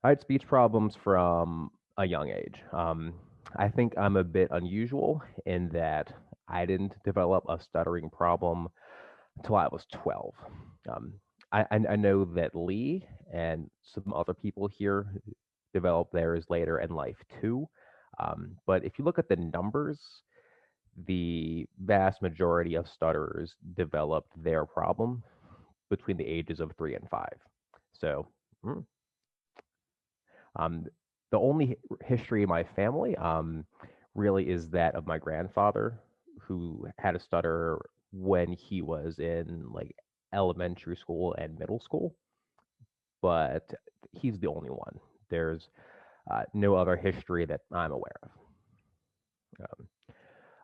I had speech problems from a young age. I think I'm a bit unusual in that I didn't develop a stuttering problem until I was 12. Um, I know that Lee and some other people here developed theirs later in life too. But if you look at the numbers, the vast majority of stutterers developed their problem between the ages of 3 and 5. So, mm, um, the only history in my family really is that of my grandfather, who had a stutter when he was in like elementary school and middle school, but he's the only one. There's no other history that I'm aware of. Um,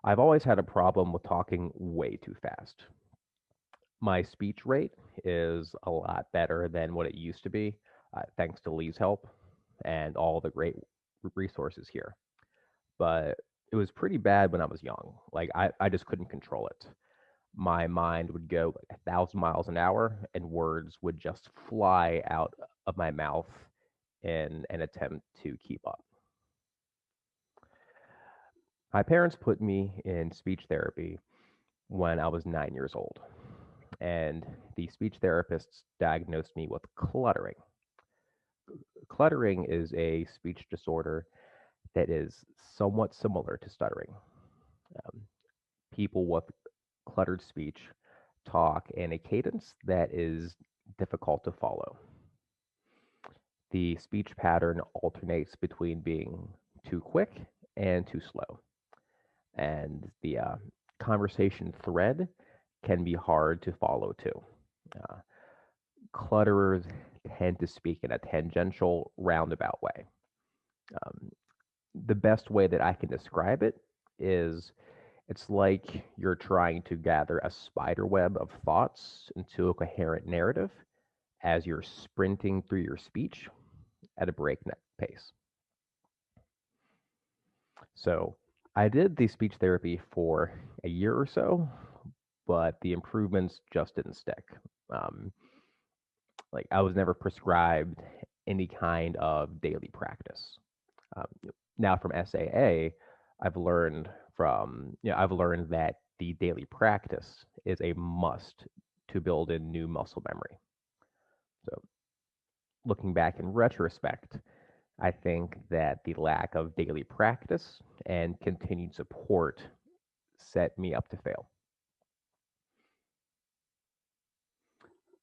I've always had a problem with talking way too fast. My speech rate is a lot better than what it used to be, thanks to Lee's help and all the great resources here. But it was pretty bad when I was young. Like I just couldn't control it. My mind would go like 1,000 miles an hour, and words would just fly out of my mouth in an attempt to keep up. My parents put me in speech therapy when I was 9 years old, and the speech therapists diagnosed me with cluttering. Cluttering is a speech disorder that is somewhat similar to stuttering. Um, People with cluttered speech talk in a cadence that is difficult to follow. The speech pattern alternates between being too quick and too slow, and the conversation thread can be hard to follow too. Uh, Clutterers tend to speak in a tangential, roundabout way. Um, the best way that I can describe it is it's like you're trying to gather a spider web of thoughts into a coherent narrative as you're sprinting through your speech at a breakneck pace. So I did the speech therapy for a year or so, but the improvements just didn't stick. Um, like I was never prescribed any kind of daily practice. Um, Now from SAA, I've learned that the daily practice is a must to build in new muscle memory. So looking back in retrospect, I think that the lack of daily practice and continued support set me up to fail.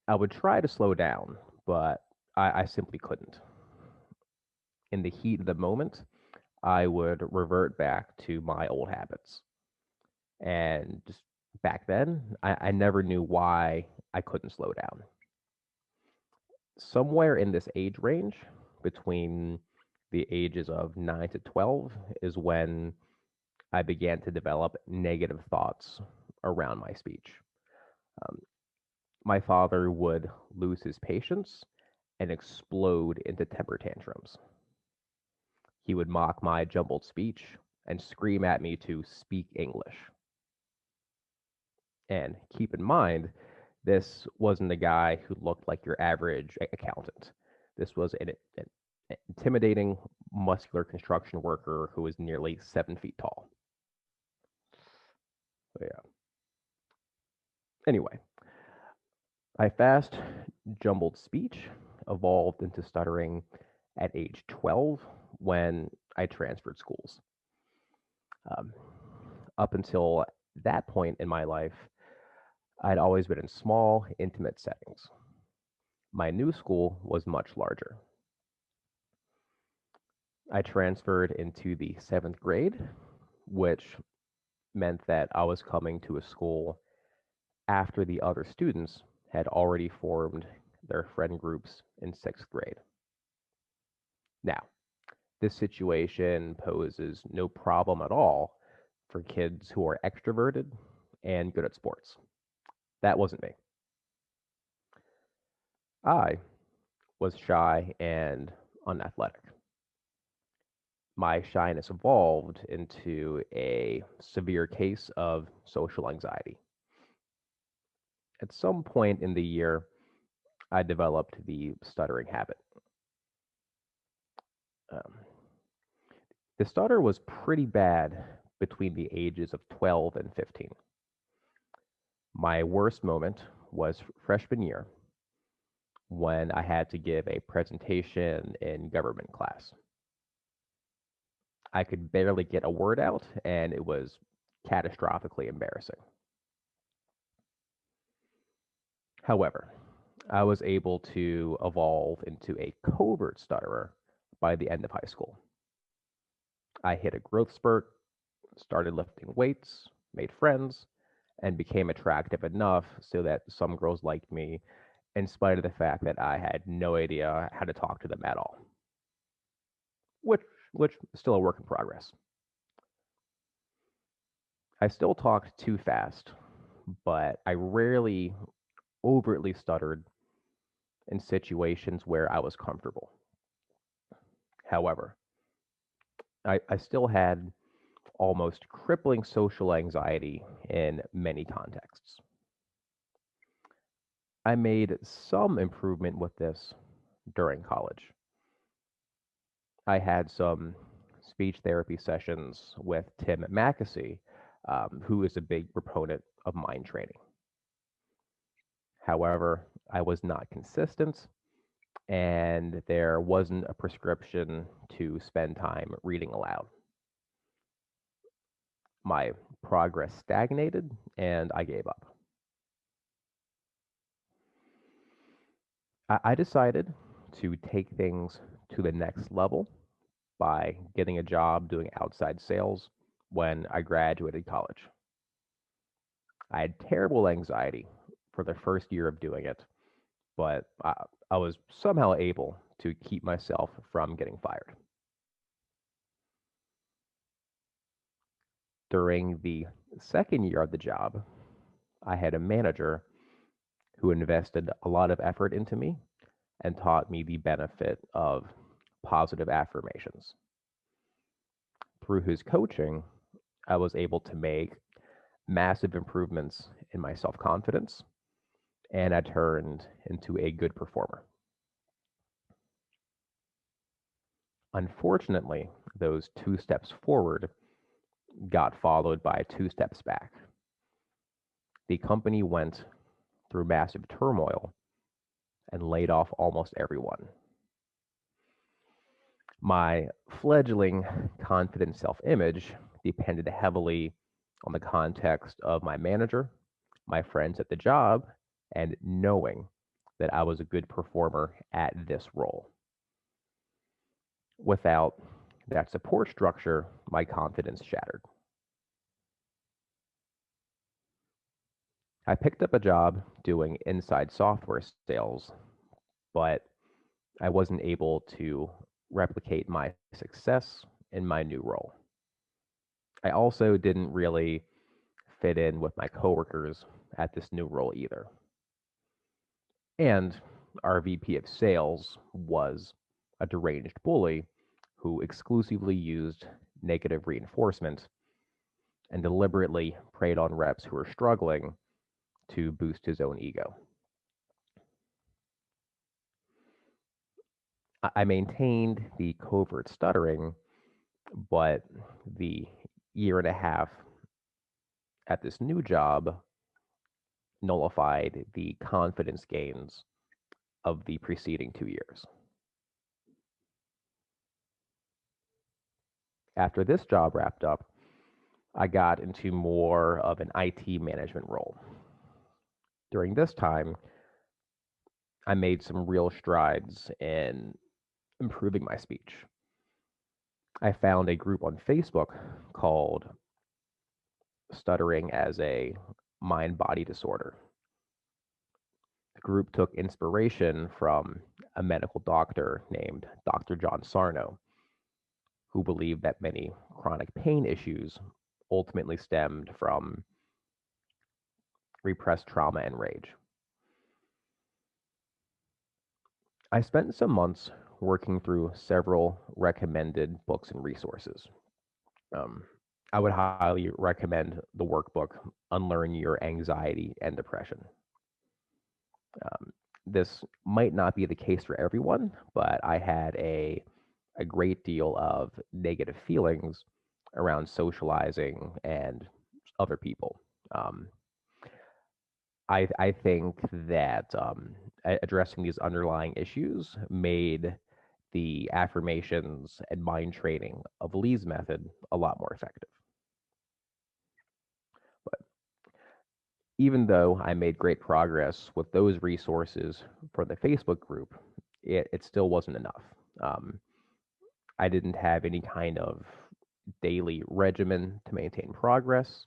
I would try to slow down, but I simply couldn't. In the heat of the moment, I would revert back to my old habits. And just back then, I never knew why I couldn't slow down. Somewhere in this age range, between the ages of 9 to 12, is when I began to develop negative thoughts around my speech. Um, my father would lose his patience and explode into temper tantrums. He would mock my jumbled speech and scream at me to speak English. And keep in mind, this wasn't a guy who looked like your average accountant. This was an intimidating, muscular construction worker who was nearly 7 feet tall. So, yeah. Anyway, my fast, jumbled speech evolved into stuttering at age 12 when I transferred schools. Um, Up until that point in my life, I'd always been in small, intimate settings. My new school was much larger. I transferred into the 7th grade, which meant that I was coming to a school after the other students had already formed their friend groups in 6th grade. Now, this situation poses no problem at all for kids who are extroverted and good at sports. That wasn't me. I was shy and unathletic. My shyness evolved into a severe case of social anxiety. At some point in the year, I developed the stuttering habit. The stutter was pretty bad between the ages of 12 and 15. My worst moment was freshman year when I had to give a presentation in government class. I could barely get a word out, and it was catastrophically embarrassing. However, I was able to evolve into a covert stutterer by the end of high school. I hit a growth spurt, started lifting weights, made friends, and became attractive enough so that some girls liked me in spite of the fact that I had no idea how to talk to them at all, which which is still a work in progress. I still talked too fast, but I rarely overtly stuttered in situations where I was comfortable. However, I still had almost crippling social anxiety in many contexts. I made some improvement with this during college. I had some speech therapy sessions with Tim Mackesy, who is a big proponent of mind training. However, I was not consistent, and there wasn't a prescription to spend time reading aloud. My progress stagnated, and I gave up. I decided to take things to the next level by getting a job doing outside sales when I graduated college. I had terrible anxiety for the first year of doing it, but I was somehow able to keep myself from getting fired. During the second year of the job, I had a manager who invested a lot of effort into me and taught me the benefit of positive affirmations. Through his coaching, I was able to make massive improvements in my self confidence, and I turned into a good performer. Unfortunately, those two steps forward got followed by two steps back. The company went through massive turmoil and laid off almost everyone. My fledgling confident self image depended heavily on the context of my manager, my friends at the job, and knowing that I was a good performer at this role. Without that support structure, my confidence shattered. I picked up a job doing inside software sales, but I wasn't able to replicate my success in my new role. I also didn't really fit in with my coworkers at this new role either. And our VP of sales was a deranged bully who exclusively used negative reinforcement and deliberately preyed on reps who were struggling to boost his own ego. I maintained the covert stuttering, but the year and a half at this new job nullified the confidence gains of the preceding 2 years. After this job wrapped up, I got into more of an IT management role. During this time, I made some real strides in improving my speech. I found a group on Facebook called Stuttering as a Mind Body Disorder. The group took inspiration from a medical doctor named Dr. John Sarno, who believed that many chronic pain issues ultimately stemmed from repressed trauma and rage. I spent some months working through several recommended books and resources. Um, I would highly recommend the workbook Unlearn Your Anxiety and Depression. This might not be the case for everyone, but I had a a great deal of negative feelings around socializing and other people. Um, I think that addressing these underlying issues made the affirmations and mind training of Lee's method a lot more effective. But even though I made great progress with those resources for the Facebook group, it still wasn't enough. Um, I didn't have any kind of daily regimen to maintain progress,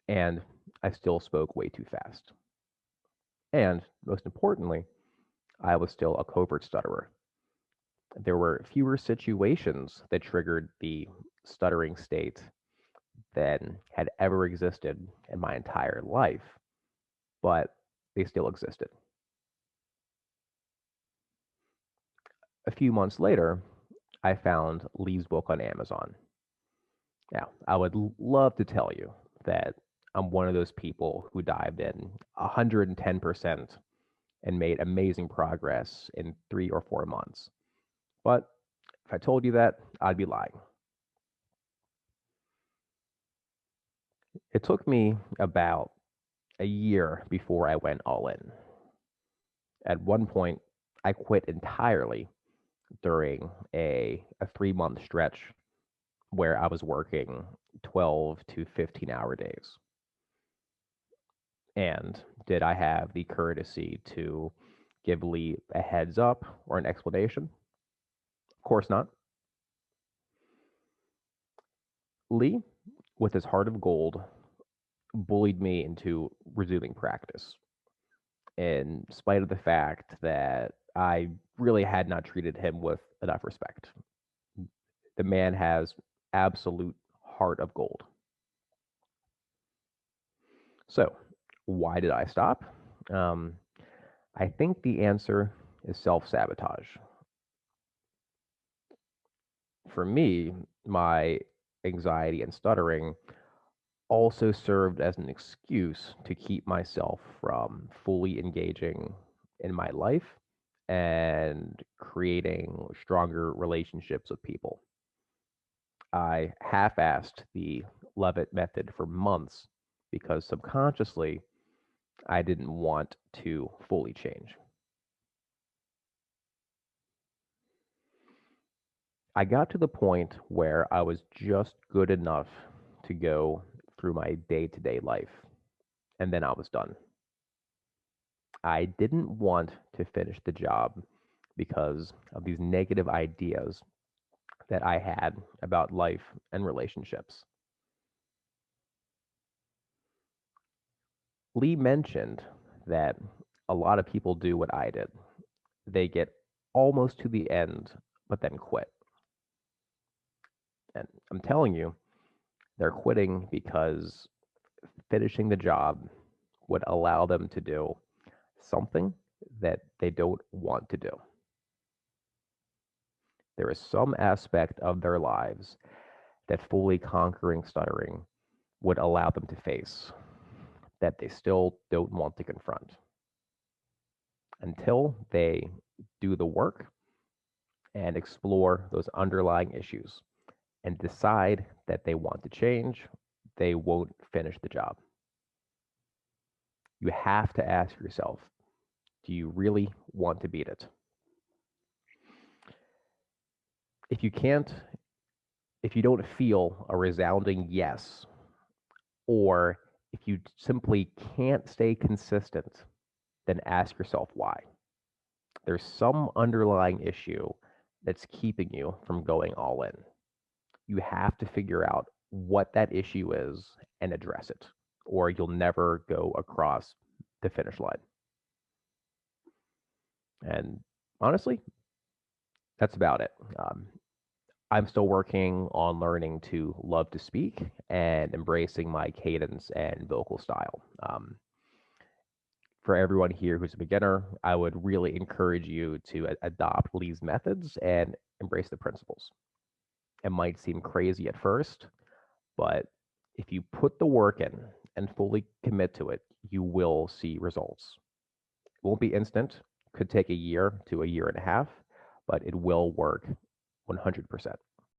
and I still spoke way too fast. And most importantly, I was still a covert stutterer. There were fewer situations that triggered the stuttering state than had ever existed in my entire life, but they still existed. A few months later, I found Lee's book on Amazon. Now, I would love to tell you that I'm one of those people who dived in 110% and made amazing progress in 3 or 4 months. But if I told you that, I'd be lying. It took me about a year before I went all in. At one point, I quit entirely during a 3 month stretch where I was working 12 to 15-hour days. And did I have the courtesy to give Lee a heads up or an explanation? Of course not. Lee, with his heart of gold, bullied me into resuming practice, in spite of the fact that I really had not treated him with enough respect. The man has absolute heart of gold. So, why did I stop? Um, I think the answer is self sabotage. For me, my anxiety and stuttering also served as an excuse to keep myself from fully engaging in my life and creating stronger relationships with people. I half assed the Levitt method for months because subconsciously I didn't want to fully change. I got to the point where I was just good enough to go through my day to day life, and then I was done. I didn't want to finish the job because of these negative ideas that I had about life and relationships. Lee mentioned that a lot of people do what I did. They get almost to the end, but then quit. And I'm telling you, they're quitting because finishing the job would allow them to do something that they don't want to do. There is some aspect of their lives that fully conquering stuttering would allow them to face that they still don't want to confront. Until they do the work and explore those underlying issues and decide that they want to change, they won't finish the job. You have to ask yourself, do you really want to beat it? If you can't, if you don't feel a resounding yes, or if you simply can't stay consistent, then ask yourself why. There's some underlying issue that's keeping you from going all in. You have to figure out what that issue is and address it, or you'll never go across the finish line. And honestly, that's about it. I'm still working on learning to love to speak and embracing my cadence and vocal style. For everyone here who's a beginner, I would really encourage you to adopt Lee's methods and embrace the principles. It might seem crazy at first, but if you put the work in and fully commit to it, you will see results. It won't be instant, could take a year to a year and a half, but it will work 100%.